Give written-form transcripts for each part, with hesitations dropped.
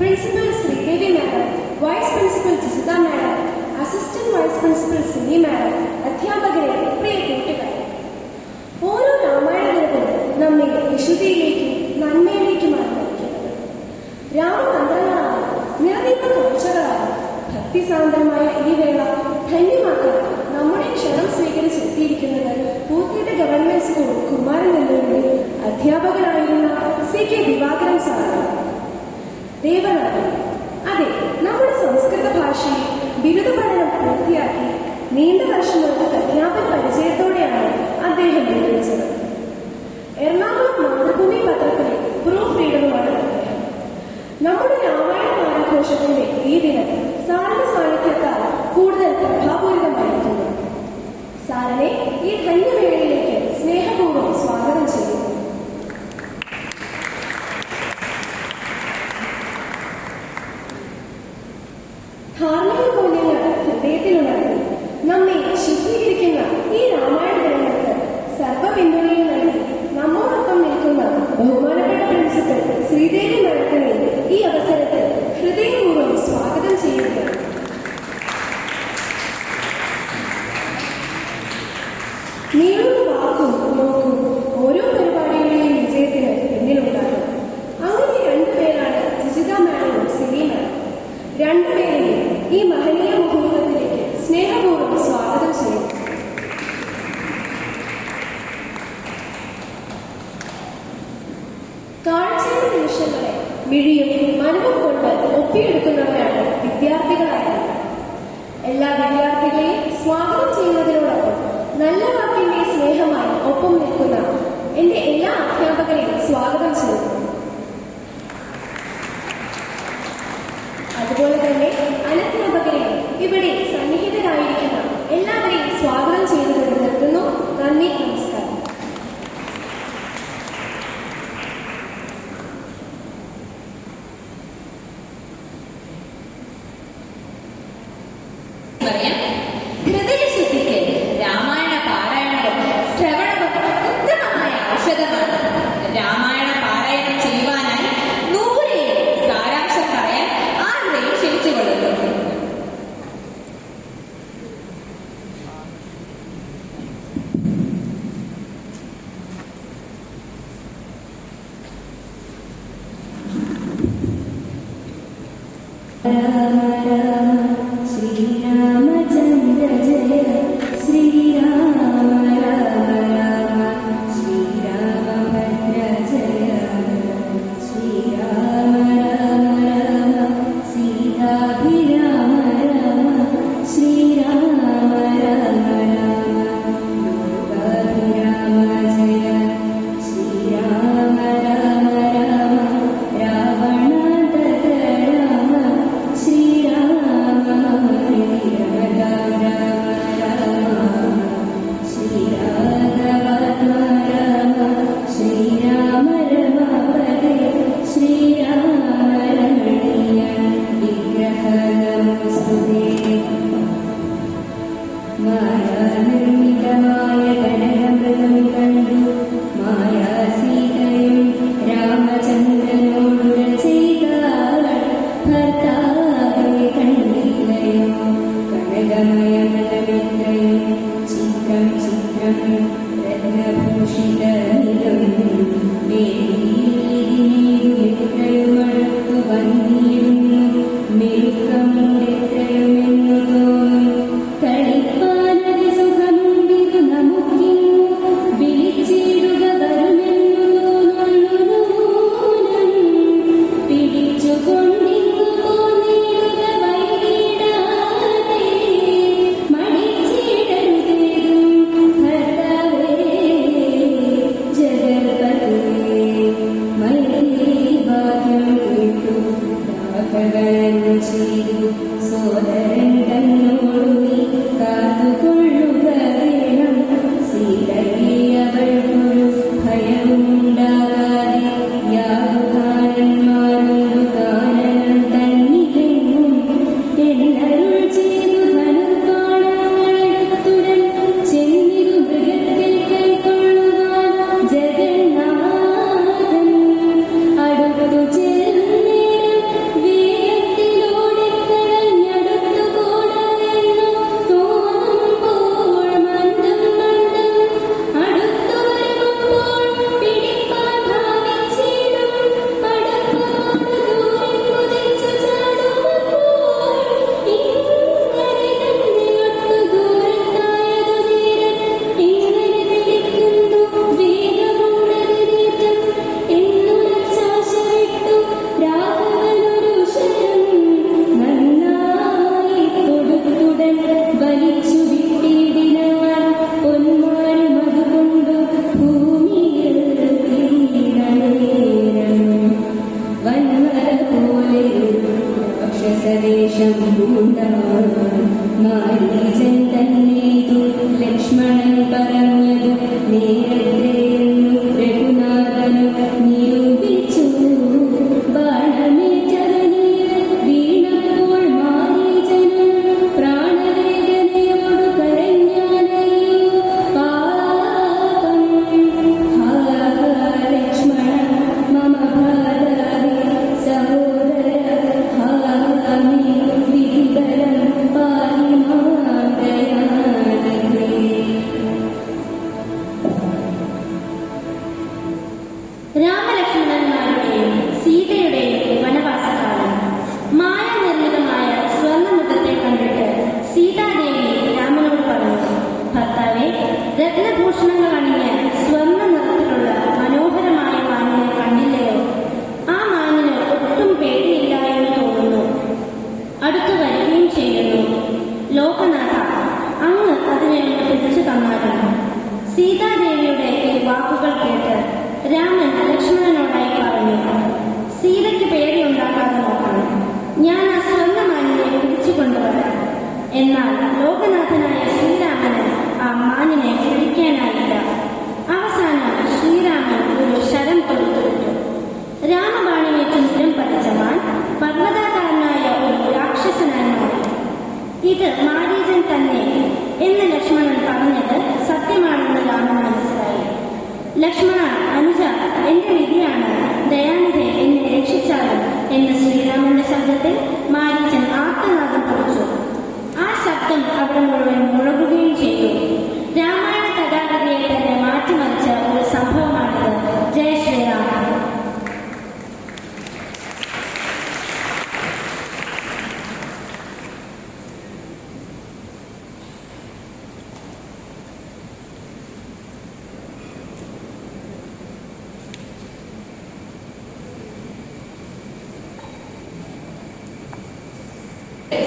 Principal Sridevi Madam, Vice Principal Jisita Madam, Assistant Vice Principal Sini Madam, അധ്യാപകരെ പ്രിയ കൂട്ടുകാരെ, ഓരോ രാമായണത്തിലും നമ്മെ വിശുദ്ധിയിലേക്കും നന്മയിലേക്കുമാണ് നയിക്കുന്നത്. രാമതന്ത്രങ്ങളാണ് നിറദീപ കാഴ്ചകളാണ്. ഭക്തിസാന്ദ്രമായ ഈ വേള ധന്യമാക്കാൻ നമ്മുടെ ക്ഷണം സ്വീകരിച്ചെത്തിയിരിക്കുന്നത് പൂത്തിയുടെ ഗവൺമെന്റ് സ്കൂൾ കുമാരനെല്ലൂരിലെ അധ്യാപകനായിരുന്ന CK ദിവാകരൻ സാറാണ്. ദേവനാഥൻ, അതെ, നമ്മുടെ സംസ്കൃത ഭാഷയിൽ ബിരുദ പഠനം പൂർത്തിയാക്കി നീണ്ട വർഷങ്ങളുടെ അധ്യാപക പരിചയത്തോടെയാണ് അദ്ദേഹം വിരമിച്ചത്. എറണാകുളം മാതൃഭൂമി പത്രത്തിലെ പ്രൂഫ് റീഡറുമാണ് അദ്ദേഹം. നമ്മുടെ രാമായണ വാരാഘോഷത്തിന്റെ ഈ ദിനം സാറിന്റെ സാന്നിധ്യത്താൽ കൂടുതൽ പ്രഭാപൂരിതമായിരിക്കുന്നു. സാറിനെ ഈ ധന്യവേളയിലേക്ക് സ്നേഹപൂർവ്വം സ്വാഗതം ചെയ്യുന്നു. ധാർമ്മിക മൂല്യങ്ങൾ ഹൃദയത്തിലുണർത്തി നമ്മെ ശുദ്ധീകരിക്കുന്ന ഈ രാമായണ ദിനങ്ങൾക്ക് സർവ്വപിന്തുണയും നൽകി നമ്മോടൊപ്പം നിൽക്കുന്ന ബഹുമാനപ്പെട്ട പ്രിൻസിപ്പൽ ശ്രീദേവി മാഡത്തിനെ ഈ അവസരത്തിൽ ഹൃദയപൂർവ്വം സ്വാഗതം ചെയ്യുകയാണ്. നീളുന്ന വാക്കും നോക്കും ഓരോ പരിപാടിയുടെയും വിജയത്തിന് പിന്നിലുണ്ടാകും. അങ്ങനെ രണ്ടുപേരാണ് ജിജിത മാഡവും സിനി മാഡം. രണ്ടുപേരെയും ഈ മഹനീയ മുഹൂർത്തത്തിലേക്ക് സ്നേഹപൂർവ്വം സ്വാഗതം ചെയ്യുന്നു. കാഴ്ചയുടെ നിമിഷങ്ങളെ മിഴിയും മനവും കൊണ്ട് ഒപ്പിയെടുക്കുന്നവരാണ് വിദ്യാർത്ഥികളായിട്ടുള്ളത്. എല്ലാ വിദ്യാർത്ഥികളെയും സ്വാഗതം ചെയ്യുന്നതിനോടൊപ്പം നല്ല വാക്കിന്റെ സ്നേഹമായി ഒപ്പം നിൽക്കുന്ന എന്റെ എല്ലാ അധ്യാപകരെയും സ്വാഗതം ചെയ്യുന്നു. അതുപോലെ തന്നെ അനധ്യാപകരെയും ഇവിടെ സന്നിഹിതരായിരിക്കുന്ന എല്ലാവരെയും സ്വാഗതം ചെയ്തുകൊണ്ട് നിർത്തുന്നു. നന്ദി, നമസ്കാരം. ഹൃദയശുദ്ധിക്ക് രാമായണ പാരായണവും ശ്രവണവും ഉത്തമമായ ഔഷധമാണ്. രാമായണ പാരായണം ചെയ്യുവാനായി നൂറേറെ സാരാംശം പറയാൻ ആരുടെയും ക്ഷണിച്ചുകൊള്ളുന്നു. ശ്രീരാമചന്ദ്ര ജയ ശ്രീരാമ രാമ രാമ ശ്രീരാമഭദ്ര ജയ ശ്രീരാമ രാമ രാമ സീതാഭിരാമ രാമ ശ്രീരാമ രാമ രാമ ലോകാഭിരാമ ജയ ശ്രീരാമ രാമ രാമ രാവണാന്തക രാമ ശ്രീരാമ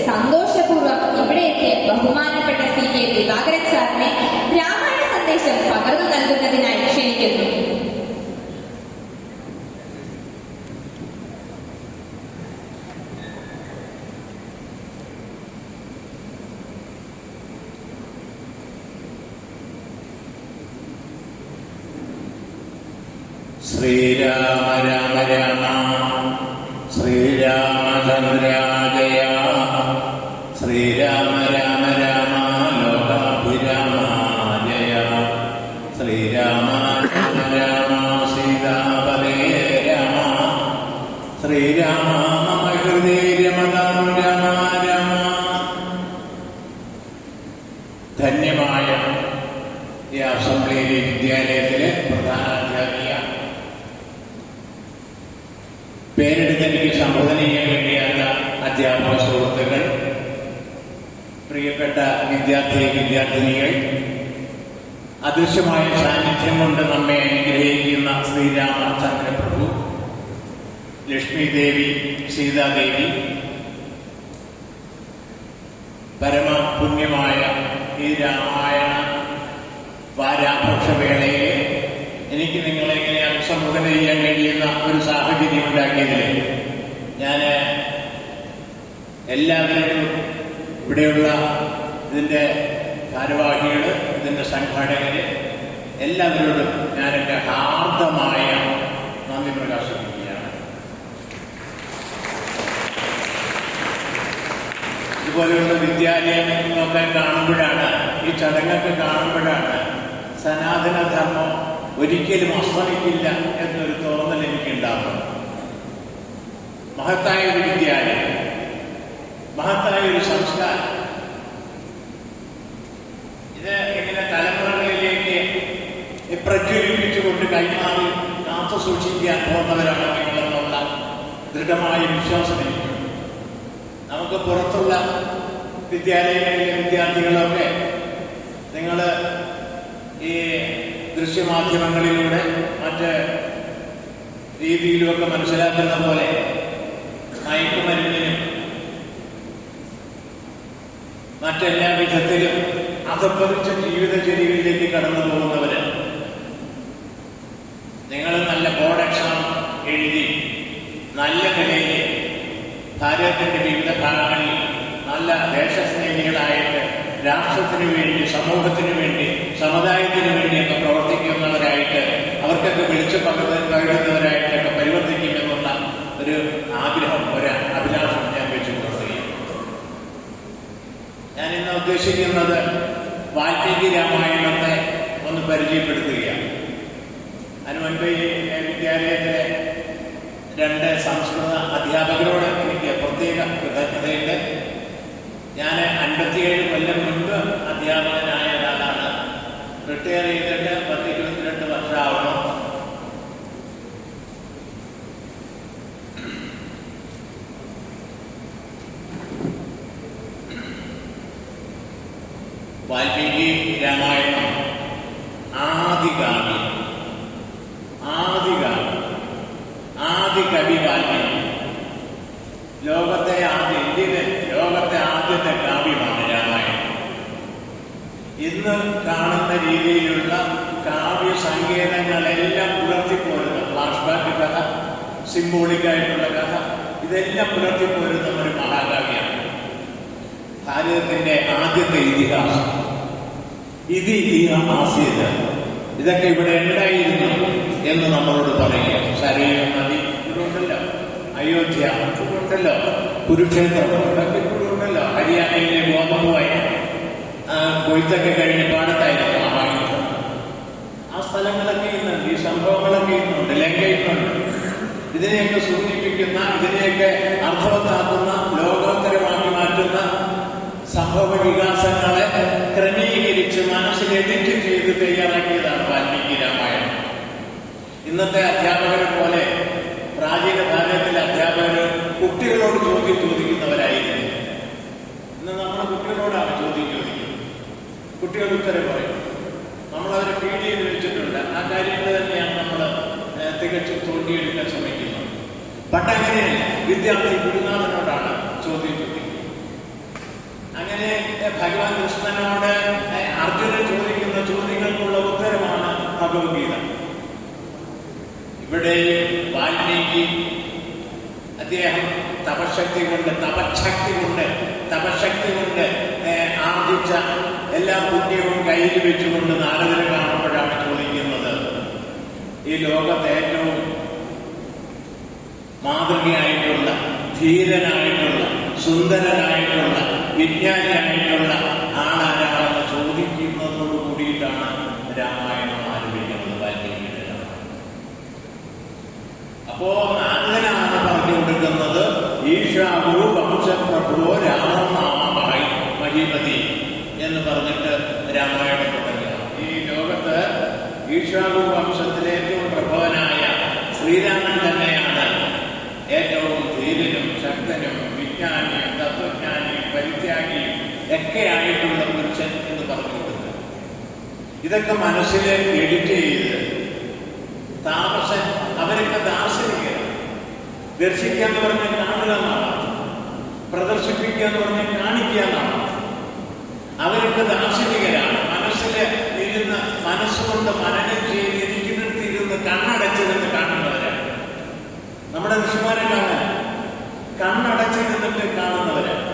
സന്തോഷപൂർവ്വം ഇവിടേക്ക് ബഹുമാനപ്പെട്ട CK ദിവാകരൻ സാറിനെ രാമായണ സന്ദേശം പകർന്നു നൽകുന്നതിനായി ക്ഷണിക്കുന്നു. ശ്രീരാമ രാമ രാമ ശ്രീരാമചന്ദ്ര ജയ ശ്രീരാമ രാമ രാമ ലോകാഭിരാമ ജയ ശ്രീരാമ രാമ രാമ സീതാപദേ രാമ ശ്രീരാമ മമ ഹൃദേ രമതാം രാമ രാമ. ധന്യമായ ഈ അസംബ്ലിയിലെ വിദ്യാലയത്തിലെ പ്രധാനാധ്യാപിക, പേരെടുത്ത് എനിക്ക് സംബോധന ചെയ്യാൻ വേണ്ടിയാത്ത അധ്യാപക സുഹൃത്തുക്കൾ, പ്രിയപ്പെട്ട വിദ്യാർത്ഥിനികൾ, അദൃശ്യമായ സാന്നിധ്യം കൊണ്ട് നമ്മെ അനുഗ്രഹിക്കുന്ന ശ്രീരാമചന്ദ്ര പ്രഭു, ലക്ഷ്മി ദേവി, സീതാദേവി, പരമപുണ്യമായ ഈ രാമായണ വാരാഘോഷവേളയെ എനിക്ക് നിങ്ങളെ ഇങ്ങനെ അഭിസംബോധന ചെയ്യാൻ കഴിയുന്ന ഒരു സാഹചര്യം ഉണ്ടാക്കിയതിൽ ഞാൻ എല്ലാവരും, ഇവിടെയുള്ള ഇതിൻ്റെ ഭാരവാഹികൾ, ഇതിൻ്റെ സംഘാടകർ, എല്ലാവരോടും ഞാനെൻ്റെ ഹാർദമായ നന്ദി പ്രകാശിപ്പിക്കുകയാണ്. ഇതുപോലെയുള്ള വിദ്യാലയങ്ങളൊക്കെ കാണുമ്പോഴാണ്, ഈ ചടങ്ങൊക്കെ കാണുമ്പോഴാണ് സനാതനധർമ്മം ഒരിക്കലും അസ്തമിക്കില്ല എന്നൊരു തോന്നൽ എനിക്കുണ്ടാകും. മഹത്തായ ഒരു വിദ്യാലയം, മഹത്തായ ഒരു സംസ്കാരം, ഇത് ഇങ്ങനെ തലമുറകളിലേക്ക് പ്രജ്വലിപ്പിച്ചുകൊണ്ട് കൈമാറി കാത്തു സൂക്ഷിക്കാൻ പോകുന്നവരാണ് നിങ്ങളെന്നുള്ള ദൃഢമായ വിശ്വാസം എനിക്കുണ്ട്. നമുക്ക് പുറത്തുള്ള വിദ്യാലയങ്ങളിലെ വിദ്യാർത്ഥികളൊക്കെ നിങ്ങൾ ഈ ദൃശ്യമാധ്യമങ്ങളിലൂടെ മറ്റ് രീതിയിലുമൊക്കെ മനസ്സിലാക്കുന്ന പോലെ മയക്കുമരുന്നിനും മറ്റെല്ലാ വിധത്തിലും അധപ്പതിച്ച ജീവിതചര്യകളിലേക്ക് കടന്നു പോകുന്നവര്, നിങ്ങൾ നല്ല ബോർഡ് എക്സാം എഴുതി നല്ല നിലയിൽ ഭാരതത്തിന്റെ വിവിധ ഭാഗങ്ങളിൽ നല്ല ദേശസ്നേഹികളായിട്ട് രാഷ്ട്രത്തിന് വേണ്ടി, സമൂഹത്തിന് വേണ്ടി, സമുദായത്തിന് വേണ്ടിയൊക്കെ പ്രവർത്തിക്കുന്നവരായിട്ട്, അവർക്കൊക്കെ വിളിച്ചു പകരുന്നവരായിട്ടൊക്കെ പരിവർത്തിക്കുമെന്നുള്ള ഒരു ആഗ്രഹം, ഒരു അഭിലാഷം ഞാൻ വെച്ചു പുറത്തുകയാണ്. ഞാൻ ഇന്ന് ഉദ്ദേശിക്കുന്നത് വാൽമീകി രാമായണത്തെ ഒന്ന് പരിചയപ്പെടുത്തുകയാണ്. അതിനു മുൻപ് ഈ വിദ്യാലയത്തിലെ 2 സംസ്കൃത അധ്യാപകരോട് എനിക്ക് പ്രത്യേക കൃതജ്ഞതയുണ്ട്. ഞാൻ 57 കൊല്ലം മുൻപ് അധ്യാപകനായ ഒരാളാണ്. റിട്ടയർ ചെയ്തിട്ട് 22 വർഷമാവണം. വാൽമീകി രാമായണം ആദികാവ്യം, ആദി കവി വാൽമീകി. ലോകത്തെ ആദ്യത്തെ കാവ്യമാണ് രാമായണം. ഇന്ന് കാണുന്ന രീതിയിലുള്ള കാവ്യ സങ്കേതങ്ങളെല്ലാം പുലർത്തിപ്പോരുന്ന ഫ്ലാഷ് ബാക്ക് കഥ, സിംബോളിക്കായിട്ടുള്ള കഥ, ഇതെല്ലാം പുലർത്തിപ്പോരുന്ന ഒരു മഹാകാവ്യമാണ്. ഭാരതത്തിന്റെ ആദ്യത്തെ ഇതിഹാസം, ഇതിഹാസ്യത, ഇതൊക്കെ ഇവിടെ ഉണ്ടായിരുന്നു എന്ന് നമ്മളോട് പറയുക. സരയൂ നദി ഇവിടുണ്ടല്ലോ, അയോധ്യ ഇവിടുണ്ടല്ലോ, കുരുക്ഷേത്രം ഇതൊക്കെ ഇവിടുണ്ടല്ലോ, ഹരിയാനയിലെ ഗോതമ്പുവായ കൊയ്ത്തൊക്കെ കഴിഞ്ഞ് പാടത്തായിരുന്നു മഹായുദ്ധം. ആ സ്ഥലങ്ങളൊക്കെ ഇന്നുണ്ട്, ഈ സംഭവങ്ങളൊക്കെ ഇന്നുണ്ട്, ലങ്കയുന്നുണ്ട്. ഇതിനെയൊക്കെ സൂചിപ്പിക്കുന്ന, ഇതിനെയൊക്കെ അർത്ഥവത്താക്കുന്ന, ലോകോത്തരമാക്കി മാറ്റുന്ന സംഭവ വികാസങ്ങളെ ക്രമീകരിച്ച് മനസ്സിൽ എഡിറ്റ് ചെയ്ത് തയ്യാറാക്കിയതാണ് വാൽമീകി രാമായണം. ഇന്നത്തെ അധ്യാപകരെ പോലെ പ്രാചീന ഭാരതത്തിലെ അധ്യാപകർ കുട്ടികളോട് ചോദ്യം ചോദിക്കുന്നവരായിരുന്നു. ഇന്ന് നമ്മൾ കുട്ടികളോടാണ് ചോദ്യം ചോദിക്കുന്നത്. കുട്ടികൾ ഉത്തരം പറയും. നമ്മളവരെ ഫീഡ് ചെയ്ത് വെച്ചിട്ടുണ്ട്. ആ കാര്യങ്ങൾ തന്നെയാണ് നമ്മൾ തികച്ചും തോണ്ടിയെടുക്കാൻ ശ്രമിക്കുന്നത്. പണ്ടങ്ങനെയല്ല, വിദ്യാർത്ഥി ഗുരുനാഥനോടാണ് ചോദ്യം ചോദിക്കുന്നത്. അങ്ങനെ ഭഗവാൻ കൃഷ്ണനോട് അർജുനൻ ചോദിക്കുന്ന ചോദ്യങ്ങൾക്കുള്ള ഉത്തരമാണ് ഭഗവത്ഗീത. ഇവിടെ വാൽമീകി അദ്ദേഹം തപശക്തി കൊണ്ട് ആർജിച്ച എല്ലാ പുണ്യവും കയ്യിൽ വെച്ചുകൊണ്ട് നാരദരെ കാണുമ്പോഴാണ് ചോദിക്കുന്നത്, ഈ ലോകത്തെ ഏറ്റവും മാതൃകയായിട്ടുള്ള, ധീരനായിട്ടുള്ള, സുന്ദരനായിട്ടുള്ള, വിജ്ഞാനിയായിട്ടുള്ള ആളാരാണെന്ന് ചോദിക്കുന്നതോടു കൂടിയിട്ടാണ് രാമായണം ആരംഭിക്കുന്നത്, വാൽമീകിയുടെ രാമായണം. അപ്പോ നാരദനാണ് പറഞ്ഞു കൊടുക്കുന്നത്, ഈശാവു വംശപ്രഭോ രാമനാമഹൈ മഹീപതി എന്ന് പറഞ്ഞിട്ട് രാമായണം തുടങ്ങുക. ഈ ലോകത്ത് ഈശാവു വംശത്തിലെ ഏറ്റവും പ്രഭവനായ ശ്രീരാമൻ തന്നെയാണ് ഏറ്റവും ധീരനും ശക്തനും വിജ്ഞാനിയും തത്വജ്ഞാനിയും പരിത്യാഗിയും ഒക്കെ ആയിട്ടുള്ള പുരുഷൻ എന്ന് പറഞ്ഞു കൊടുക്കുക. ഇതൊക്കെ മനസ്സിൽ എഡിറ്റ് ചെയ്ത് താമസൻ അവരൊക്കെ ദാർശനികർ. ദർശിക്കുക എന്ന് പറഞ്ഞാൽ കാണുക എന്നാണ്, പ്രദർശിപ്പിക്കുക എന്ന് പറഞ്ഞാൽ കാണിക്കുക എന്നാണ്. അവരൊക്കെ ദാർശനികരാണ്. മനസ്സിൽ ഇരുന്ന് മനസ്സുകൊണ്ട് മനനം ചെയ്ത് ഇരിക്കുന്നിടത്തിരുന്ന് കണ്ണടച്ചിരുന്ന് കാണുന്നവരാണ്. നമ്മുടെ ഋഷിമാരെ കാണാൻ കണ്ണടച്ചിരുന്നിട്ട് കാണുന്നവരാണ്.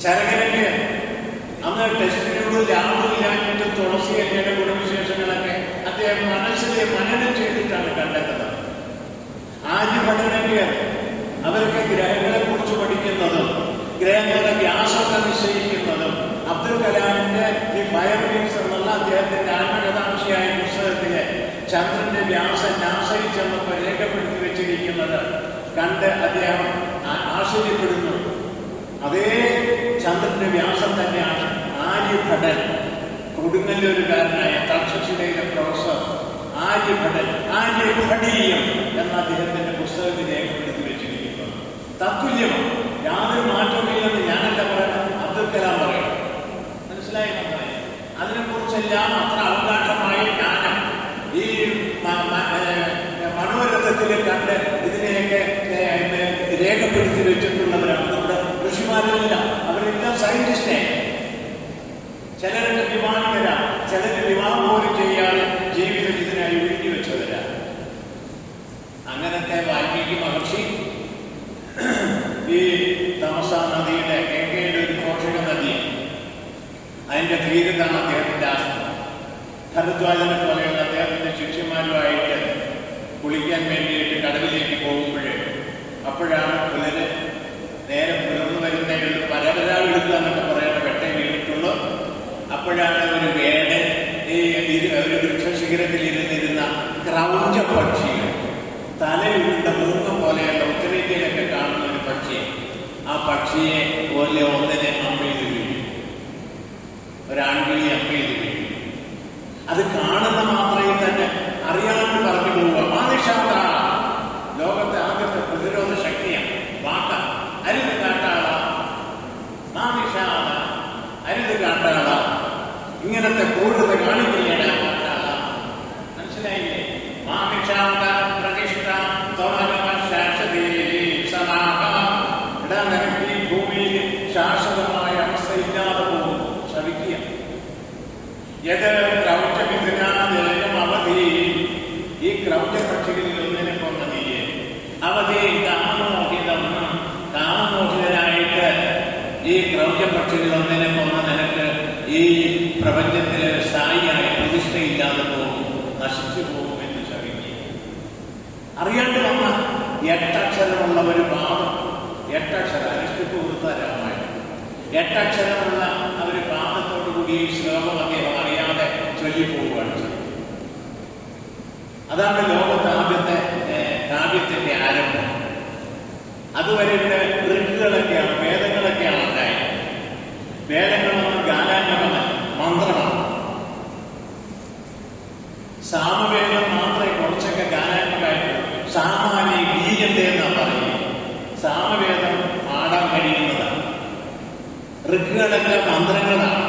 ചരകരന് അന്ന് ടെസ്റ്റിനോട് ലാഭമില്ലാഞ്ഞിട്ട് തുളസി എന്റെ ഗുണവിശേഷങ്ങളൊക്കെ അദ്ദേഹം മനസ്സിലെ മനനം ചെയ്തിട്ടാണ് കണ്ടെത്തുന്നത്. ആര്യഭടനക്ക് അവരൊക്കെ ഗ്രഹങ്ങളെ കുറിച്ച് പഠിക്കുന്നതും ഗ്രഹങ്ങളുടെ വ്യാസമൊക്കെ നിശ്ചയിക്കുന്നതും അബ്ദുൽ കലാമിന്റെ ഈ ഫയർ വിങ്സ് എന്നുള്ള അദ്ദേഹത്തിന്റെ ആത്മകഥാംശിയായ പുസ്തകത്തിലെ ചന്ദ്രന്റെ വ്യാസം നാസയിച്ചെന്നൊക്കെ രേഖപ്പെടുത്തി വെച്ചിരിക്കുന്നത് കണ്ട് അദ്ദേഹം ആശ്ചര്യപ്പെടുന്നു. അതേ ചന്ദ്രന്റെ വ്യാസം തന്നെയാണ് ആര്യഭടൻ, കൊടുങ്ങല്ലൂരുകാരനായ തക്ഷശിലയിലെ പ്രൊഫസർ ആര്യഭടീയം എന്ന അദ്ദേഹത്തിന്റെ പുസ്തകത്തിൽ രേഖപ്പെടുത്തി വെച്ചിരിക്കുന്നത്. തത്തുല്യമാണ്, യാതൊരു മാറ്റമില്ലെന്ന് ഞാനല്ല പറയണം, അബ്ദുൽ കലാം പറയണം. മനസ്സിലായി? അതിനെക്കുറിച്ചെല്ലാം അത്ര അവകാശമായ ജ്ഞാനം ഈ മനോരഥത്തിൽ കണ്ട് ഇതിനെയൊക്കെ രേഖപ്പെടുത്തി വെച്ചിട്ടുള്ളവരാണ് നമ്മുടെ ഋഷിമാരല്ല. അവരെല്ലാം സയന്റിസ്റ്റേ. ചിലരൊക്കെ വിവാഹിതരാണ്, ചിലര് വിവാഹം പോലും ചെയ്യാതെ ജീവിതം ഇതിനായി ഒഴുകി വെച്ചവരാണ്. അങ്ങനത്തെ വാൽമീകി മഹർഷി ഈ തമസാ നദിയുടെ ഗംഗയുടെ ഒരു പോഷക നദി, അതിന്റെ തീരത്താണ് അദ്ദേഹത്തിന്റെ ആശ്രമം. ഭരദ്വാജനെ പോലെയുള്ള അദ്ദേഹത്തിന്റെ ശിഷ്യന്മാരുമായിട്ട് കുളിക്കാൻ വേണ്ടിയിട്ട് കടലിലേക്ക് പോകുമ്പോഴേ അപ്പോഴാണ് നേരെ പുലർന്നു വരുന്നതിൽ പരപരാവെടുക്കുക എന്നൊക്കെ പറയുന്ന വെട്ടം വീണിട്ടുള്ളൂ. അപ്പോഴാണ് ഒരു വേടൻ ഈ ഒരു വൃക്ഷശിഖരത്തിൽ ഇരുന്നിരുന്ന ക്രൗഞ്ച പക്ഷി, തലയുണ്ട മൂക്കം പോലെയുള്ള ഉത്തരേന്ത്യയിലൊക്കെ കാണുന്ന ഒരു പക്ഷി, ആ പക്ഷിയെ പോലെ ഒന്നിനെ അമ്മയിൽ വീഴും, ഒരാൺകിളി അമ്മയിൽ വീഴും. അത് കാണുന്ന മാത്രയിൽ തന്നെ അറിയാണ്ട് പറഞ്ഞു പോവുക. മാനിഷാദ ലോകത്തെ ആദ്യത്തെ പ്രതിരോധ ശക്തിയാണ് വാക്ക. അരുത് കാട്ടാള, മാനിഷാദ അരുത് കാട്ടാള, ഇങ്ങനത്തെ ക്രൂരത കാണിക്കുകയാണ് കാട്ടാള. മനസ്സിലായില്ലേ? മാനിഷാദ പ്രതിഷ്ഠ നിനക്ക് ഈ ഭൂമിയിൽ ശാശ്വതമായ അവസ്ഥയില്ലാതെ പോകും. ശ്രമിക്കുക. യത് ക്രൗചമിഥുനാദേഹം അവധി, ഈ ക്രൗച പക്ഷികളിൽ ഒന്നിനെ കൊന്ന നീയെ അവധി കാമമോഹിതം, കാമമോഹിതനായിട്ട് ഈ ക്രൗച പക്ഷികളിൽ ഒന്നിനെ കൊന്ന നിനക്ക് ഈ പ്രപഞ്ചത്തിലെ സ്ഥായിയായി പ്രതിഷ്ഠയില്ലാതെ പോകും, നശിച്ചു പോകും എന്ന് ശ്രമിക്കുക. അറിയാണ്ട് വന്ന 8 അക്ഷരമുള്ള ഒരു പാദം, 8 അക്ഷരം അനുഷ്ഠിപ്പ് കൊടുത്ത രാമായണം, 8 അക്ഷരമുള്ള ഒരു പാദത്തോടുകൂടി ഈ ശ്ലോകം അദ്ദേഹം അറിയാതെ ചൊല്ലിപ്പോവുകയാണ്. അതാണ് ലോകത്ത് ആദ്യത്തെ കാവ്യത്തിന്റെ ആരംഭം. അതുവരെ ഇവിടെ ഋക്കുകളൊക്കെയാണ്, വേദങ്ങളൊക്കെയാണ് ഉണ്ടായത്. വേദങ്ങളൊന്നും ഗാനാത്മകമല്ല, മന്ത്രമാണ്. സാമവേദം മാത്രമേ കുറച്ചൊക്കെ ഗാനാത്മകമായിട്ടുള്ളൂ. സാമാന്യ ഗീയത്തെ എന്നാ പറയുന്നത്. സാമവേദം പാടാൻ കഴിയുന്നതാണ്. ഋക്കുകളൊക്കെ മന്ത്രങ്ങളാണ്.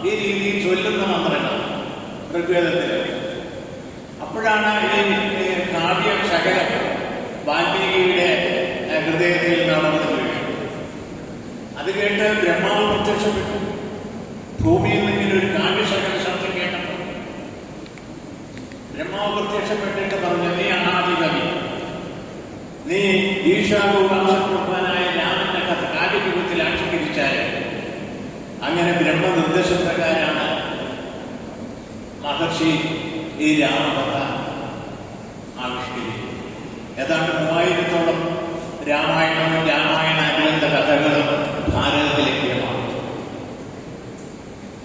ഈ രീതിയിൽ ചൊല്ലുന്ന മന്ത്രങ്ങൾ ഋഗ്വേദത്തില്. അപ്പോഴാണ് ഈ കാവ്യ ശകലം വാൽമീകിയുടെ ഹൃദയത്തിൽ നടന്നു വീഴും. അത് കേട്ട് ബ്രഹ്മാവ് പ്രത്യക്ഷപ്പെട്ടു. ഭൂമിയിൽ നിന്നിങ്ങനെ ഒരു കാവ്യശകല ശബ്ദം കേട്ടപ്പോൾ ബ്രഹ്മാവ് പ്രത്യക്ഷപ്പെട്ടിട്ട് പറഞ്ഞു, നീ അനാദികവി, നീ ഈശാഭൂവാസപ്രഭുവാനായ രാമന്റെ കഥ കാവ്യരൂപത്തിൽ ആക്ഷേപിച്ചാല് അങ്ങനെ ബ്രഹ്മനിർദ്ദേശപ്രകാരമാണ് മഹർഷി ഈ രാമകഥ ആവിഷ്കരിക്കുന്നത്. ഏതാണ്ട് 3000-ഓളം രാമായണവും രാമായണ അനുബന്ധ കഥകളും ഭാരതത്തിൽ ലഭ്യമാണ്.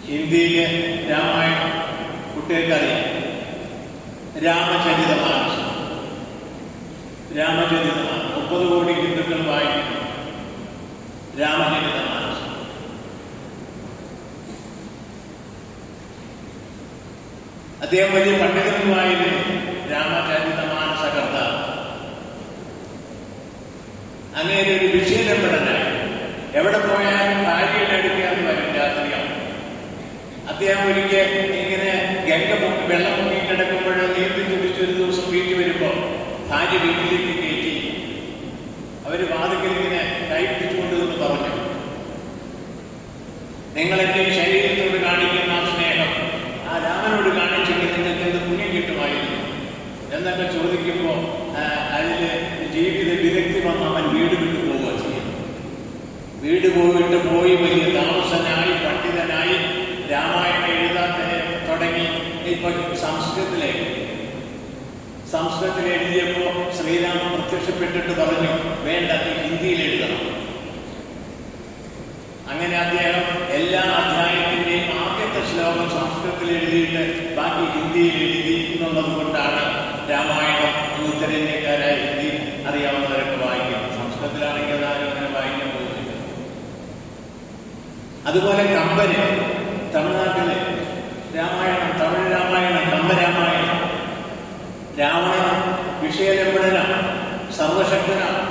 ഹിന്ദിയിലെ രാമായണം കുട്ടികൾക്കറിയാം. രാമചരിതമാനസം 30 കോടി ഹിന്ദുക്കൾ വായിക്കുന്നു രാമചരിതമാനസം. അദ്ദേഹം വലിയ പണ്ഡിതനുമായിരുന്നു. രാമചരിതമാനസ കർത്താവ് അങ്ങനെ ഒരു വിശീലപ്പെടനായി എവിടെ പോയാലും ഭാര്യയുടെ അടുക്കാന്ന് വരും രാത്രിയാണ്. അദ്ദേഹം ഒരിക്കൽ ഇങ്ങനെ ഗംഗ പൊങ്ങി വെള്ളം പൊങ്ങി കിടക്കുമ്പോൾ നീന്തി തുടിച്ചൊരു ദിവസം വീട്ടിൽ വരുമ്പോ ഭാര്യ വീട്ടിലേക്ക് കയറ്റി അവര് വാതിക്കൽ ഇങ്ങനെ കൈപ്പിടിച്ചുകൊണ്ട് എന്ന് പറഞ്ഞു, നിങ്ങൾ എന്റെ ശരീരത്തോട് കാണിക്കുന്ന ആ സ്നേഹം ആ രാമനോട് കാണിച്ചെങ്കിൽ നിങ്ങൾക്ക് എന്ത് പുണ്യം കിട്ടുമായിരുന്നു എന്നൊക്കെ ചോദിക്കുമ്പോ അതില് ജീവിത വിരക്തി വന്ന് അവൻ വീട് വിട്ടു പോവുക ചെയ്യും. വീട് പോയി വലിയ താമസനായി പണ്ഡിതനായി രാമായണം എഴുതാൻ തുടങ്ങി. ഇപ്പൊ സംസ്കൃതത്തിൽ എഴുതിയപ്പോ ശ്രീരാമൻ പ്രത്യക്ഷപ്പെട്ടിട്ട് പറഞ്ഞു, വേണ്ട, ഹിന്ദിയിൽ എഴുതണം. അങ്ങനെ അദ്ദേഹം എല്ലാ അധ്യായത്തിന്റെയും ആദ്യത്തെ ശ്ലോകം സംസ്കൃതത്തിൽ എഴുതിയിട്ട് ബാക്കി ഹിന്ദിയിൽ എഴുതി എന്നുള്ളത് കൊണ്ടാണ് രാമായണം ഉത്തരേന്ത്യക്കാരായ ഹിന്ദി അറിയാവുന്നവരൊക്കെ വായിക്കുന്നത്. സംസ്കൃതത്തിലാണെങ്കിൽ അതാരും അങ്ങനെ വായിക്കാൻ പോകുന്നില്ല. അതുപോലെ കമ്പന് തമിഴ്നാട്ടിലെ രാമായണം, തമിഴ് രാമായണം, കമ്പരാമായണം. രാവണൻ വിഷയലംബടനാണ്, സർവശക്തനാണ്.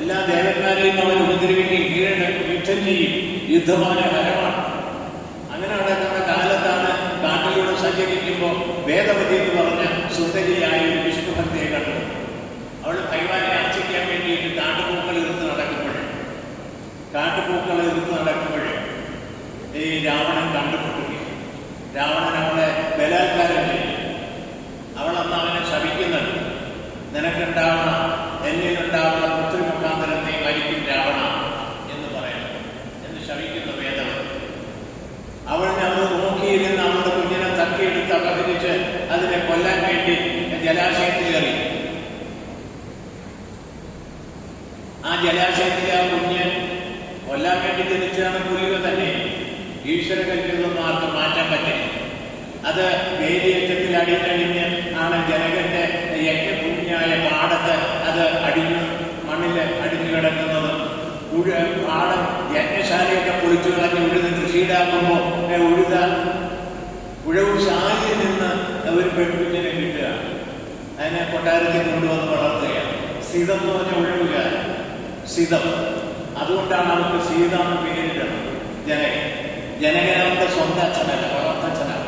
എല്ലാ ദേവന്മാരെയും അവൻ ഉപദ്രവിക്കുകയും കീഴടക്കി യുദ്ധം ചെയ്യും. യുദ്ധമാനഹരമാണ്. അങ്ങനെ നടക്കുന്ന കാലത്താണ് കാട്ടിലൂടെ സഞ്ചരിക്കുമ്പോൾ വേദവതി എന്ന് പറഞ്ഞ സുന്ദരിയായ ഒരു വിഷ്ണുഭക്തയെ കണ്ടു. അവൾ ഭഗവാനെ അർച്ചിക്കാൻ വേണ്ടിയിട്ട് കാട്ടുപൂക്കൾ ഇരുന്ന് നടക്കുമ്പോൾ ഈ രാവണൻ കണ്ടുമുട്ടുകയും രാവണൻ അവളെ ബലാത്കാരം ചെയ്യും. അവളന്ന് അവനെ ശപിക്കുന്നുണ്ട്, നിനക്കുണ്ടാവുന്ന എന്നിലുണ്ടാവുന്ന പുത്രി മുഖാന്തരം നീ മരിക്കും രാവണ എന്ന് പറയണം എന്ന് ശപിക്കുന്ന വേദവതി. അവളിനെ അവൾ നോക്കിയിരുന്ന് അവളുടെ കുഞ്ഞിനെ തട്ടിയെടുത്ത് അപഹരിച്ച് അതിനെ കൊല്ലാൻ വേണ്ടി ജലാശയത്തിലേറി. ആ ജലാശയത്തിലെ ആ കുഞ്ഞ് കൊല്ലാൻ വേണ്ടി ജനിച്ചാണ് പുലിക തന്നെ. ഈശ്വര കല്പിതൊന്നും ആർക്കും മാറ്റാൻ പറ്റില്ല. അത് വേലിയേറ്റത്തിൽ അടിഞ്ഞടിഞ്ഞ് ആണ് ജനകന്റെ യജ്ഞഭൂമിയായ പാടത്ത് അത് മണ്ണിൽ അടിഞ്ഞു കിടക്കുന്നത്. പാടം യജ്ഞശാലയൊക്കെ പൊളിച്ചു കളഞ്ഞ് ഉഴുത് കൃഷിയിടാക്കുമ്പോൾ ഉഴവു ശാലയിൽ നിന്ന് ഒരു പെൺകുഞ്ഞിനെ കിട്ടുക, അതിനെ കൊട്ടാരത്തിൽ കൊണ്ടുവന്ന് വളർത്തുകയാണ്. സീതം എന്ന് പറഞ്ഞ ഉഴവുകാരൻ, സീതം. അതുകൊണ്ടാണ് അവർക്ക് സീത എന്ന് പേരിടണം. ജനകൻ അവരുടെ സ്വന്തം അച്ഛനല്ല, വളർത്തച്ഛനാണ്.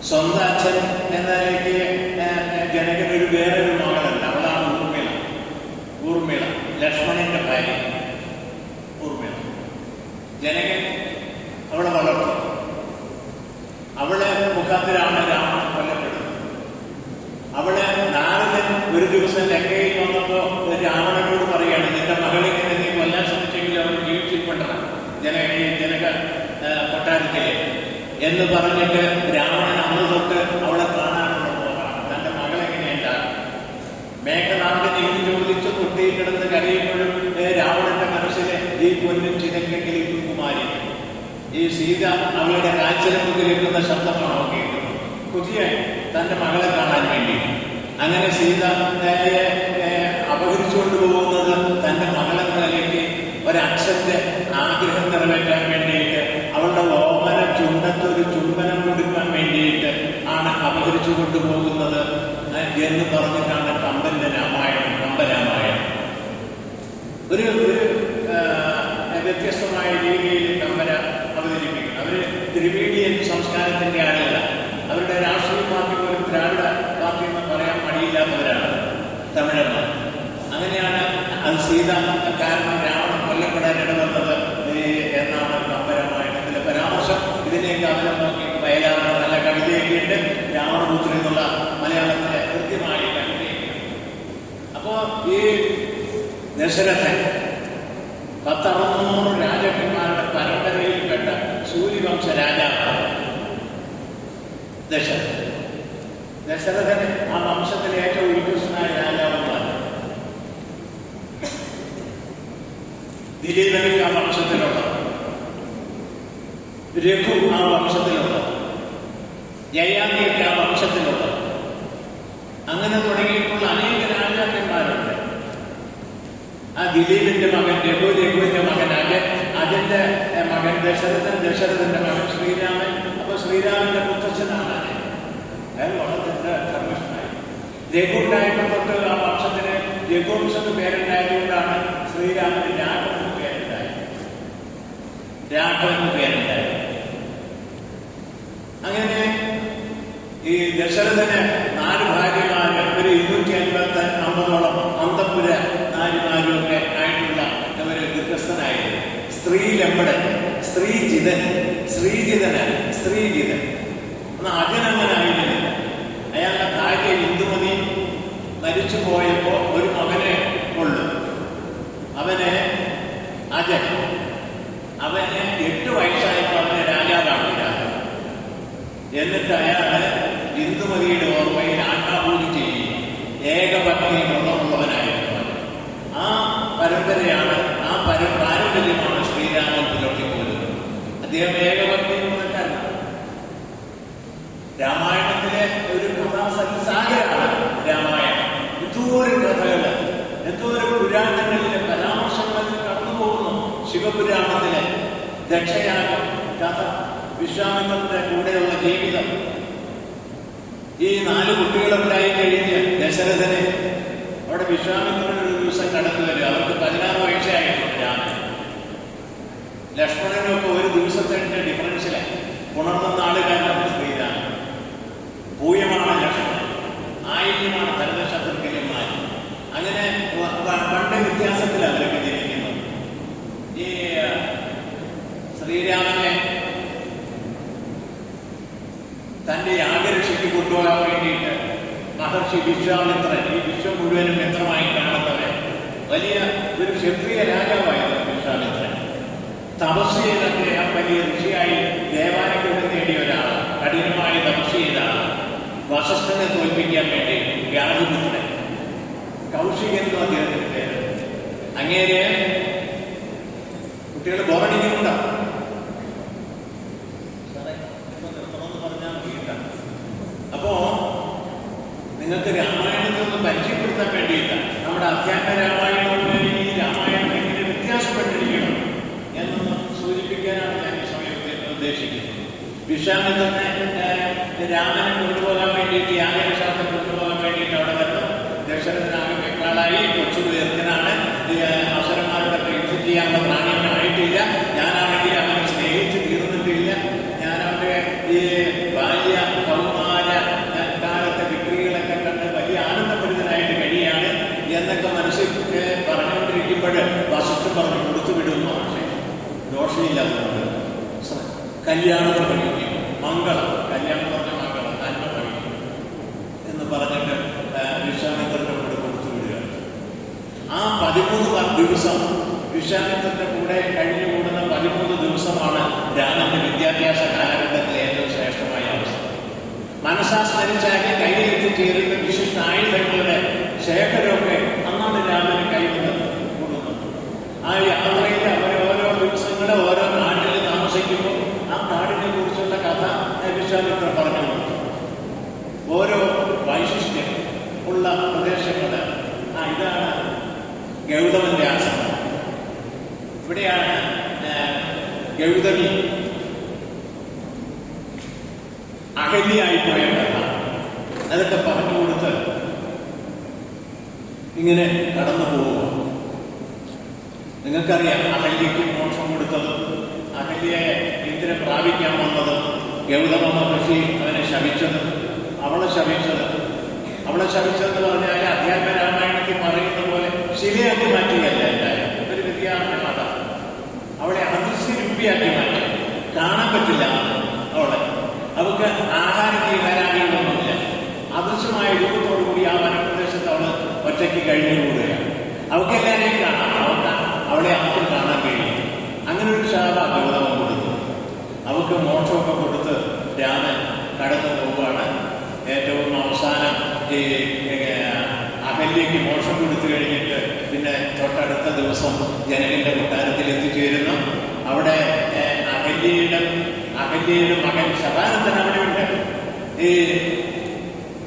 സ്വന്തം അച്ഛൻ എന്ന നിലയ്ക്ക് ജനകൻ ഒരു വേറൊരു മകളല്ല, അവളാണ് ഊർമിള, ലക്ഷ്മണന്റെ ഭാര്യ ഊർമിള. ജനകൻ അവളെ വളർത്തും. അവളെ മുഖാന്തരാണ് രാവണൻ കൊല്ലപ്പെടുന്നത്. അവളെ നാരദൻ ഒരു ദിവസം ലങ്കയിൽ വന്നപ്പോ രാവണനോട് പറയാണ്, നിന്റെ മകളെ നീ കൊല്ലാൻ ശ്രമിച്ചെങ്കിലും അവൻ ജീവിച്ചിട്ടുണ്ടാണ് ജനക കൊട്ടാരത്തിലെ എന്ന് പറഞ്ഞിട്ട് രാവണൻ അന്ന് തൊട്ട് അവളെ കാണാനുള്ള പോകാണ്. തന്റെ മകളെങ്ങനെയുണ്ടാകും? മേഘനാഥൻ ഇത് ചോദിച്ച് തൊട്ടിയിൽ കിടന്ന് കരയുമ്പോഴും രാവണന്റെ മനസ്സിലെ ഈ പൊന്നും ചിരക്കെങ്കിൽ കുമാരി, ഈ സീത അവളുടെ കാഴ്ചയുടെ മുന്നിൽ എത്തുന്ന ശബ്ദമാണോ കേൾക്കുന്നത്? പുതിയ തന്റെ മകളെ കാണാൻ വേണ്ടി. അങ്ങനെ സീത അപഹരിച്ചുകൊണ്ട് പോകുന്നത് തന്റെ മകളെ നിലയ്ക്ക് ഒരച്ഛന്റെ ആഗ്രഹം നിറവേറ്റാൻ വേണ്ടിയിട്ട്, അവളുടെ ഓമന ചുണ്ടത്തൊരു ചുംബനം കൊടുക്കാൻ വേണ്ടിയിട്ട് ആണ് അപഹരിച്ചു കൊണ്ടുപോകുന്നത് എന്ന് പറഞ്ഞിട്ടാണ് കമ്പന്റെ രാമായണം, കമ്പരാമായണം. ഒരു വ്യത്യസ്തമായ രീതിയിൽ കമ്പന അവതരിപ്പിക്കുന്നു. അവര് ദ്രവീഡിയൻ സംസ്കാരത്തിന്റെ ആളല്ല. അവരുടെ രാഷ്ട്രീയ പാർട്ടി പോലും ദ്രാവിഡ പാർട്ടി എന്ന് പറയാൻ മടിയില്ലാത്തവരാണ് തമിഴന്മാർ. അങ്ങനെയാണ് അത് സീത ഈ ദശരഥൻ 1600 രാജകുമാരുടെ പരമ്പരയിൽപ്പെട്ട സൂര്യവംശ രാജാവാണ് ദശരഥൻ. ദശരഥൻ ആ വംശത്തിലെ ഏറ്റവും ഉത്കൃഷ്ടനായ രാജാവുമാണ്. ദിലീപനിക്ക് ആ വംശത്തിലുള്ളത്, രഘു ആ വംശത്തിലുള്ളത്, ജയാതിയൊക്കെ ആ വംശത്തിലുള്ളത്. അങ്ങനെ തുടങ്ങിയിട്ടുള്ള അനേക രാജാക്കന്മാരുണ്ട്. ആ ദിലീപിന്റെ മകൻ രഘു, രഘുവിന്റെ മകൻ അതിന്റെ മകൻ ദശരഥൻ, ദശരഥന്റെ മകൻ ശ്രീരാമൻ. അപ്പൊ ശ്രീരാമന്റെ മുത്തച്ഛനാണ് അയാൾ വളരെ ധർമ്മിഷ്ഠനായി. രഘു ഉണ്ടായപ്പോൾ തൊട്ട് ആ വംശത്തിന് രഘുവംശത്ത് പേരുണ്ടായതുകൊണ്ടാണ് ശ്രീരാമന് രാഘവന് പേരുണ്ടായത്. രാഘവന് പേരുണ്ടായത്. അങ്ങനെ ഈ ദശരഥന് 4 ഭാര്യമാര്, ഒരു 250 അന്തപുര നാരിമാരും ഒക്കെ ആയിട്ടുള്ള ഒരു ഗൃഹസ്ഥനായിരുന്നു. സ്ത്രീലമ്പടൻ, ശ്രീജിതൻ എന്നാൽ അജനമ്മനായിരുന്നു. അയാളുടെ ഭാര്യ ഇന്ദുമതി മരിച്ചു പോയപ്പോ ഒരു മകനെ ഉള്ളു. അവന് 8 വയസ്സായപ്പോൾ അവനെ രാജാവാണ്. എന്നിട്ട് അയാള് ഇന്ദുമതിയുടെ ഓർമ്മയിൽ ആജ്ഞാപൂജ ചെയ്യും. ഏകപത്നി വ്രതമുള്ളവനായിരുന്നു. ആ പരമ്പരയാണ്, ആ പാരമ്പര്യമാണ് ശ്രീരാമൻ പുലർത്തിപ്പോരുന്നത്. അദ്ദേഹം ഏകപത്നി വ്രതക്കാരനാണ്. രാമായണത്തിലെ ഒരു കഥാസാഗരമാണ് രാമായണം. എന്തോരം കഥകള്, എന്തോരം പുരാണങ്ങളിലെ പരാമർശങ്ങളിൽ കടന്നു പോകുന്നു. ശിവപുരാണത്തിലെ ദക്ഷയാഗം കഥ, വിശ്വാമിത്രന്റെ കൂടെയുള്ള ജീവിതം, ഈ 4 കുട്ടികളുണ്ടായി കഴിഞ്ഞ് ദശരഥനെ അവിടെ വിശ്വാമിത്രൻ ഒരു ദിവസം കടന്നു വരിക. അവർക്ക് 16 വയസ്സായിരുന്നു രാമൻ. ലക്ഷ്മണനൊക്കെ ഒരു ദിവസത്തിന്റെ ഡിഫറൻസിലാണ്. ഉണർന്ന ആളുകാരനാണ് ശ്രീരാമൻ. പൂയമാണ് ലക്ഷ്മണൻ, ആയില്യമാണ് ഭരതശത്രുഘ്നന്മാർ. അങ്ങനെ പണ്ട് വ്യത്യാസത്തിലാണ് അവരൊക്കെ ജനിക്കുന്നത്. ഈ ശ്രീരാമനെ തന്റെ യാഗരക്ഷയ്ക്ക് കൊണ്ടുപോകാൻ വേണ്ടിയിട്ട് മഹർഷി വിശ്വാമിത്രൻ, ഈ വിശ്വം മുഴുവനും മിത്രമായി കാണുന്നവരെ, വലിയ ഒരു ക്ഷത്രിയ രാജാവായിരുന്നു വിശ്വാമിത്രൻ. തപസ് ചെയ്തൊക്കെ വലിയ ഋഷിയായി ദേവാനുഗ്രഹം നേടിയ ഒരാൾ, കഠിനമായി തപസ് ചെയ്ത ആൾ. വസിഷ്ഠനെ തോൽപ്പിക്കാൻ വേണ്ടി വ്യാജപുത്രൻ, കൗശികൻ എന്ന് അദ്ദേഹത്തിന്റെ പേര്. അങ്ങേരെ കുട്ടികൾ ബോറടിക്കുന്നുണ്ടോ? അപ്പോ നിങ്ങൾക്ക് രാമായണത്തിൽ ഒന്ന് പരിചയപ്പെടുത്താൻ വേണ്ടിയിട്ട് നമ്മുടെ അധ്യാത്മ രാമായണവും ഈ രാമായണം എങ്ങനെ വ്യത്യാസപ്പെട്ടിരിക്കണം എന്നൊന്ന് സൂചിപ്പിക്കാനാണ് ഞാൻ ഈ സമയത്ത് ഉദ്ദേശിക്കുന്നത്. വിശ്വാമിത്രനെ രാമനെ കൊണ്ടുപോകാൻ വേണ്ടിയിട്ട്, യാഗരക്ഷാർത്ഥം കൊണ്ടുപോകാൻ വേണ്ടിയിട്ട് അവിടെ വന്നു. ദശരഥനാകെ വെക്കാളായി, കൊച്ചു ദീർഘനാണ്, അവസരന്മാരുടെ യുദ്ധം ചെയ്യാനുള്ള പ്രാണീയമായിട്ടില്ല. ഞാനാണെങ്കിൽ അവനെ സ്നേഹിച്ച് തീർന്നിട്ടില്ല. ഞാൻ അവന്റെ ഈ ബാല്യ കൗമാര കാലത്തെ വിക്രികളൊക്കെ കണ്ട് വലിയ ആനന്ദപരിതനായിട്ട് കഴിയാണ് എന്നൊക്കെ മനസ്സിൽ പറഞ്ഞുകൊണ്ടിരിക്കുമ്പോൾ വസിഷ്ഠൻ പറഞ്ഞു, കൊടുത്തു വിടുന്നു. പക്ഷേ ദോഷമില്ലാത്തതുകൊണ്ട് കല്യാണം കഴിക്കും, മംഗളം, കല്യാണം പറഞ്ഞ മംഗളം, നന്മ കഴിക്കും എന്ന് പറഞ്ഞിട്ട് വിശ്വാമിത്രനോട് കൊടുത്തു വിടുക. ആ 13 ദിവസം വിശ്വാമിത്രന്റെ കൂടെ കഴിഞ്ഞുകൂടുന്ന 13 ദിവസമാണ് രാമന്റെ വിദ്യാഭ്യാസ കാലഘട്ടത്തിലെ ഏറ്റവും ശ്രേഷ്ഠമായ അവസ്ഥ. മനസ്സാ സ്മരിച്ചാക്കി കയ്യിലെത്തിച്ചേരുന്ന വിശിഷ്ട ആയുധങ്ങളുടെ ശേഖരമൊക്കെ അന്നാണ് രാമന് കയ്യിൽ കൊടുക്കുന്നത്. ആ യാത്രയിൽ അവർ ഓരോ ദിവസങ്ങളെ ഓരോ നാട്ടിൽ താമസിക്കുമ്പോൾ ആ നാടിനെ കുറിച്ചുള്ള കഥ വിശ്വാമിത്രൻ പറഞ്ഞു കൊടുത്തു. ഓരോ വൈശിഷ്ട്യം ഉള്ള പ്രദേശങ്ങള്. ഇതാണ് ഗൗതമന്റെ ആശ്രമം. ഇവിടെയാണ് ഗൗതമി അകലിയായി പോയ കഥ. അതൊക്കെ പറഞ്ഞു കൊടുത്ത് ഇങ്ങനെ കടന്നു പോവുക. നിങ്ങൾക്കറിയാം അഹല്യയ്ക്ക് മോക്ഷം കൊടുത്തതും അഹല്യയെ ഇന്ദ്രൻ പ്രാപിക്കാൻ വന്നതും ഗൗതമ മഹർഷി അവനെ ശപിച്ചതും അവളെ ശപിച്ചതെന്ന് പറഞ്ഞാൽ അധ്യാത്മ രാമായണത്തിൽ പറയുന്ന പോലെ ശിലയാക്കി മാറ്റുകയല്ല. എല്ലാവരും ഒരു വ്യതിയാനം അതാണ്. അവളെ അതിശയിപ്പിയാക്കി മാറ്റി. കാണാൻ പറ്റില്ല അവളെ. അവൾക്ക് ആഹാര ജീവനാദികളൊന്നുമില്ല. അദൃശ്യമായ രൂപത്തോടുകൂടി ആ വനപ്രദേശത്ത് അവള് ഒറ്റയ്ക്ക് കഴിഞ്ഞുകൂടുക. അവൾക്കെല്ലാവരെയും കാണാം, അവളെ ആർക്കും കാണാൻ കഴിയും. അങ്ങനെ ഒരു ശാപ ഗൗതമൻ കൊടുത്തു. അവൾക്ക് മോക്ഷമൊക്കെ കൊടുത്ത് രാമൻ കടന്നു പോവുകയാണ്. ഏറ്റവും അവസാനം ഈ അഹല്യയ്ക്ക് മോക്ഷം കൊടുത്തു കഴിഞ്ഞിട്ട് പിന്നെ തൊട്ടടുത്ത ദിവസം ജനകന്റെ കൊട്ടാരത്തിൽ എത്തിച്ചേരുന്നു. അവിടെ അഹല്യയുടെ മകൻ ശതാനന്ദൻ അവിടെയുണ്ട്. ഈ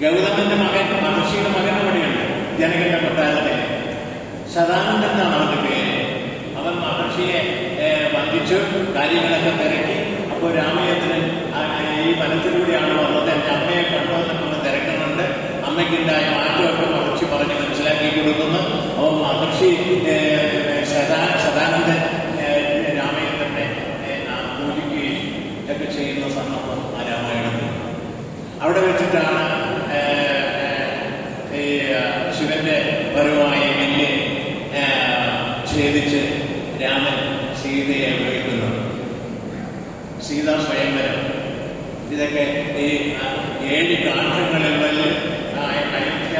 ഗൗതമന്റെ മകൻ മഹർഷിയുടെ മകൻ അവിടെയുണ്ട് ജനകന്റെ കൊട്ടാരത്തിൽ. ശതാനന്ദൻ എന്നാണ് അവന്റെ പേര്. അവൻ മഹർഷിയെ വന്ദിച്ചു, കാര്യങ്ങളൊക്കെ തിരക്കി. അപ്പോൾ രാമചന്ദ്രൻ ഈ വനത്തിലൂടെയാണ് വന്നത്, എന്റെ അമ്മയെ കണ്ടുവന്നപ്പോൾ തിരക്കുന്നുണ്ട്, അമ്മയ്ക്കുണ്ടായ മാറ്റമൊക്കെ മഹർഷി പറഞ്ഞ് മനസ്സിലാക്കി കൊടുക്കുന്നു. അപ്പോൾ മഹർഷി സദാനന്ദൻ രാമചന്ദ്രനെ പൂജിക്കുകയും ഒക്കെ ചെയ്യുന്ന സന്ദർഭം ആ രാമായണത്തിൽ. അവിടെ വെച്ചിട്ടാണ് ഈ ശിവന്റെ പരമായ വലിയ ഛേദിച്ച് രാമൻ സീതയെ വിളിക്കുന്നത്. സീതാ സ്വയംവരം ഇതൊക്കെ ഈ 7 കാണ്ഡങ്ങളിൽ അയോധ്യ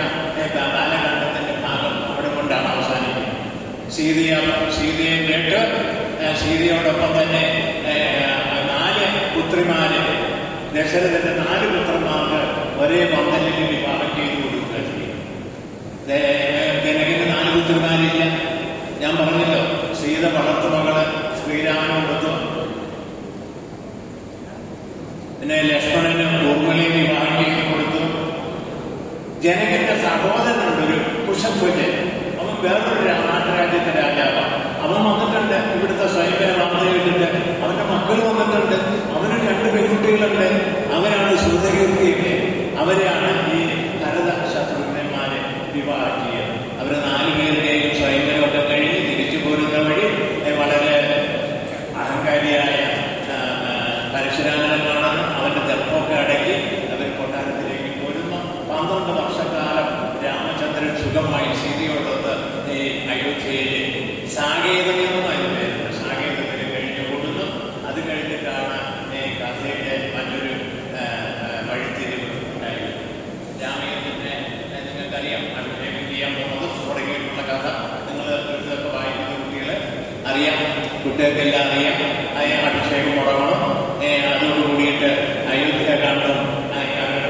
കാലഘട്ടത്തിന്റെ ഭാഗം അവിടെ കൊണ്ടാണ് അവസാനിക്കുന്നത്. സീതയെ കേട്ട് സീതയോടൊപ്പം തന്നെ 4 പുത്രിമാര്, ദശരഥന്റെ 4 പുത്രന്മാർക്ക് ഒരേ പന്തലിൽ വിവാഹം ചെയ്തു കൊടുക്കുക ചെയ്യും. ജനകന് 4 പുത്രിമാരില്ല. ഞാൻ പറഞ്ഞല്ലോ, സീത വളർത്തുമകള് ശ്രീരാമന് കൊടുത്തു. പിന്നെ ലക്ഷ്മണന് ഊർമിളയെ വിവാഹം ചെയ്ത് കൊടുത്തു. ജനകന്റെ സഹോദരനുണ്ട് ഒരു കുശധ്വജൻ. അവൻ വേറൊരു നാട്ടുരാജ്യത്തെ രാജാവാണ്. അവൻ വന്നിട്ടുണ്ട് ഇവിടുത്തെ സ്വയംവരം ആഗ്രഹിച്ചിട്ട്. അവന്റെ മക്കൾ വന്നിട്ടുണ്ട്. അവന് 2 പെൺകുട്ടികളുണ്ട്. അവരാണ് ശ്രുതകീർത്തിയൊക്കെ. അവരെയാണ് ഈ ഭരത ശത്രുഘ്നന്മാരെ വിവാഹം ചെയ്യുന്നത്. അവര് 4 പേരുടെയും സ്വയംവരമൊക്കെ കഴിഞ്ഞ് തിരിച്ചു പോരുന്ന വഴി വളരെ അഹങ്കാരിയായ പരശുരാമനെ കാണുന്നു. അവന്റെ ദർഭമൊക്കെ അടക്കി അവർ കൊട്ടാരത്തിലേക്ക് പോരുന്നു. 12 വർഷക്കാലം രാമചന്ദ്രൻ സുഖമായി സീതയോടൊത്ത് ഈ അയോധ്യയിലെ സാകേതമെന്നുമായി സാകേതത്തിൽ കഴിഞ്ഞു കൂടുന്നു. അത് കഴിഞ്ഞിട്ടാണ് കഥയുടെ മറ്റൊരു വഴിത്തിരിവ് ഉണ്ടായത്. രാമചന്ദ്രനെ നിങ്ങൾക്കറിയാം, അഭിഷേകം ചെയ്യാൻ പോകുന്നതും തുടങ്ങിയിട്ടുള്ള കഥ നിങ്ങൾ ഇതൊക്കെ വായിക്കുന്ന കുട്ടികളെ അറിയാം, കുട്ടികൾക്കെല്ലാം അറിയാം. അഭിഷേകം മുടങ്ങണം. അതോടുകൂടിയിട്ട് അയോധ്യകാന്ഡം അവരുടെ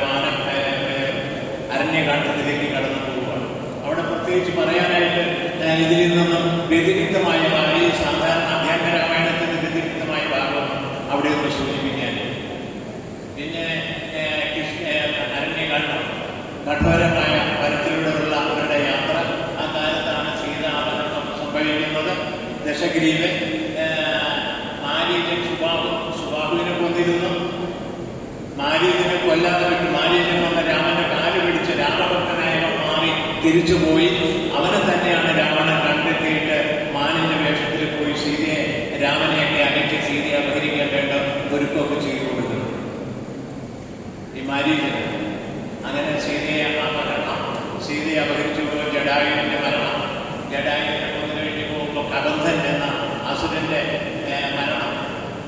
അരണ്യകാന്ഡത്തിലേക്ക് കടന്നു പോവുകയാണ്. അവിടെ പ്രത്യേകിച്ച് പറയാനായിട്ട് ഇതിൽ നിന്നും വ്യതിരിക്തമായ ഈ സാധാരണ അധ്യാത്മരാമായണത്തിന്റെ വ്യതിരിക്തമായ ഭാഗം അവിടെ ഒന്ന് സൂചിപ്പിക്കാൻ. പിന്നെ അരണ്യകാന്ഡം കഠോരമായ വനത്തിലൂടെയുള്ള അവരുടെ യാത്ര. ആ കാലത്താണ് സീതാപഹരണം സംഭവിക്കുന്നത്. ദശഗ്രീവൻ മാരീചൻ സുബാഹുവിനെ കൊന്നിരുന്നു. മാരീചനെ കൊല്ലാതെ വിട്ട് മാരീചൻ വന്ന രാമന്റെ കാല് പിടിച്ച് രാമഭക്തനായവൻ മാറി തിരിച്ചുപോയി. അവനെ തന്നെയാണ് രാവണൻ കണ്ടെത്തിയിട്ട് മാനിന്റെ വേഷത്തിൽ പോയി രാമനെയൊക്കെ അകറ്റി സീതയെ അപഹരിക്കാൻ വേണ്ട ഒരുക്കമൊക്കെ ചെയ്തു കൊടുക്കുന്നു ഈ മാരീചൻ. അങ്ങനെ സീതയെ അപഹരിച്ചു പോയി. ജടായുവിന്റെ മരണം. ജടായുവിനെ കൊന്നു കഴിഞ്ഞു പോകുമ്പോൾ കബന്ധൻ എന്ന അസുരന്റെ മരണം.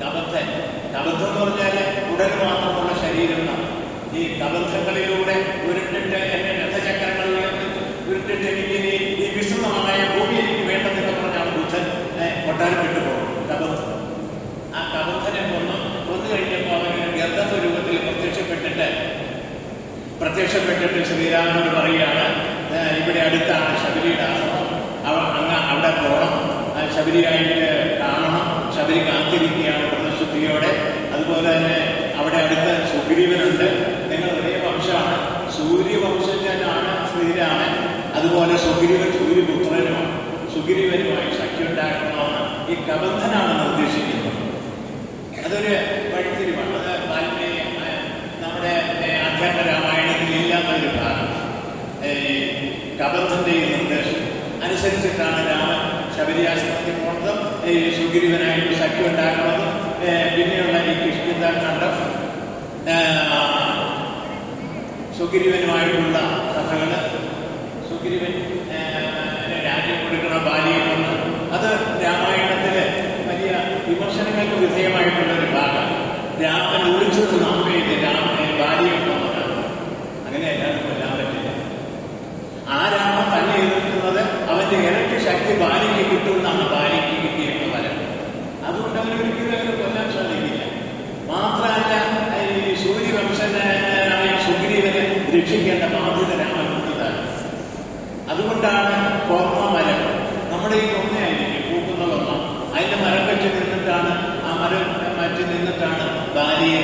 കബന്ധൻ എന്ന് പറഞ്ഞാൽ ഉടൽ മാത്രമുള്ള ശരീരം. ഈ കബന്ധങ്ങളിലൂടെ ഉരുട്ടിട്ട് എന്റെ രഥചക്രങ്ങളിൽ ഉരുട്ടിട്ട് എനിക്ക് ഈ വിസ്തൃതമായ ഭൂമി എനിക്ക് വേണ്ടെന്നൊക്കെ പറഞ്ഞാണ് ബുദ്ധൻ കൊട്ടാരം വിട്ടുപോകും. കബന്ധൻ. ആ കബന്ധനെ കൊന്നു കഴിഞ്ഞപ്പോൾ അവന് ഗർഭസ്വരൂപത്തിൽ പ്രത്യക്ഷപ്പെട്ടിട്ട് ശ്രീരാമനോട് പറയുകയാണ്, ഇവിടെ അടുത്താണ് ശബരിയുടെ ആശ്രമം, അവിടെ പോകണം, ശബരിയായിട്ട് കാണണം, ശബരി കാത്തിരിക്കുകയാണ് വ്രതശുദ്ധിയോടെ. അതുപോലെ തന്നെ അവിടെ അടുത്ത് സുഗ്രീവനുണ്ട്. നിങ്ങൾ ഒരേ വംശമാണ്, സൂര്യവംശജനാണ് ശ്രീരാമൻ. അതുപോലെ സുഗ്രീവൻ സൂര്യപുത്രനുമാണ്. സുഗ്രീവനുമായി സഖ്യമുണ്ടാക്കണമെന്ന് ഈ കബന്ധനാണ് നിർദ്ദേശിക്കുന്നത്. അതൊരു വഴിത്തിരിവാണ്. അത് നമ്മുടെ അധ്യാത്മ രാമായണത്തിൽ ഇല്ലാത്തൊരു ഭാഗം. കബന്ധന്റെ ഈ നിർദ്ദേശം അനുസരിച്ചിട്ടാണ് രാമൻ ശബരിയാശ്രമത്തിൽ പോകുന്നതും സുഗ്രീവനായിട്ട് സഖ്യം ഉണ്ടാക്കുന്നതും. പിന്നെയുള്ള ഈ കിഷ്കിന്ധാഖണ്ഡം സുഗ്രീവനുമായിട്ടുള്ള കഥകള്, സുഗ്രീവൻ രാജ്യം കൊടുക്കുന്ന ബാലിയെന്ന്, അത് രാമായണത്തില് വലിയ വിമർശനങ്ങൾക്ക് വിധേയമായിട്ടുള്ള ഒരു ഭാഗം. രാമൻ ഒളിച്ചത് നാമേറ്റ് രാമനെ ബാലിയെ കൊന്നതാണ്. അങ്ങനെ എല്ലാവർക്കും കൊല്ലാൻ പറ്റില്ല. ആ രാമൻ തന്നെ എതിർക്കുന്നത് അവന്റെ ഇരട്ടി അതിന് ഒരിക്കലും അങ്ങനെ കൊല്ലാൻ സാധിക്കില്ല. മാത്രമല്ല ഈ സൂര്യവംശനായ സുഗ്രീവനെ രക്ഷിക്കേണ്ട ബാധ്യത രാമനുള്ളതാണ്. അതുകൊണ്ടാണ് കോർമ്മ മരം നമ്മുടെ ഈ കൊന്നയായിരിക്കും പൂക്കുന്ന കൊന്ന, അതിന്റെ മരം വെച്ച് നിന്നിട്ടാണ് ആ മരം മറ്റ് നിന്നിട്ടാണ് ഭാര്യയെ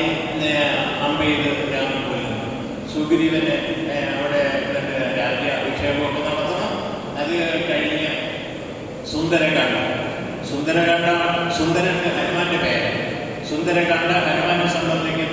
അമ്പെയ്ത് രാമൻ കൊല്ലുന്നത്. സുഗ്രീവന്റെ അവിടെ രാജ്യാഭിഷേകമൊക്കെ നടത്തണം. അത് കഴിഞ്ഞ് സുന്ദരകാന്ഡം. സുന്ദരൻ ഹനുമാന്റെ പേര്. സുന്ദരകാന്ഡ ഹനുമാനെ സംബന്ധിക്കുന്ന